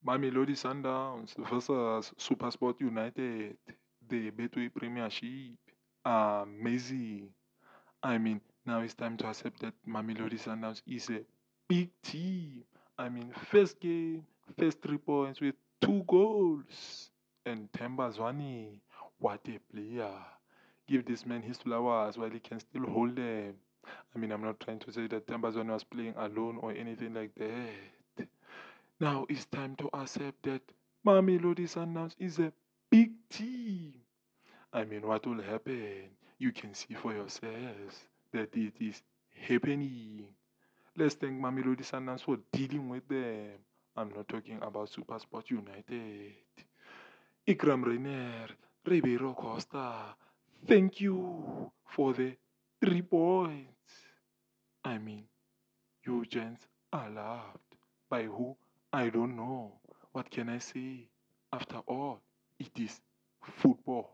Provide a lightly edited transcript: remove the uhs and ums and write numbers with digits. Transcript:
Mamelodi Sundowns versus SuperSport United, the Betway Premiership. Amazing. I mean, now it's time to accept that Mamelodi Sundowns is a big team. I mean, first game, first 3 points with 2 goals. And Themba Zwane, what a player. Give this man his flowers while he can still hold them. I mean, I'm not trying to say that Themba Zwane was playing alone or anything like that. Now it's time to accept that Mamelodi Sundowns is a big team. I mean, what will happen? You can see for yourselves that it is happening. Let's thank Mamelodi Sundowns for dealing with them. I'm not talking about SuperSport United. Ikram Rainer, Ribeiro Costa, thank you for the 3 points. I mean, you gents are loved. By who? I don't know. What can I say? After all, it is football.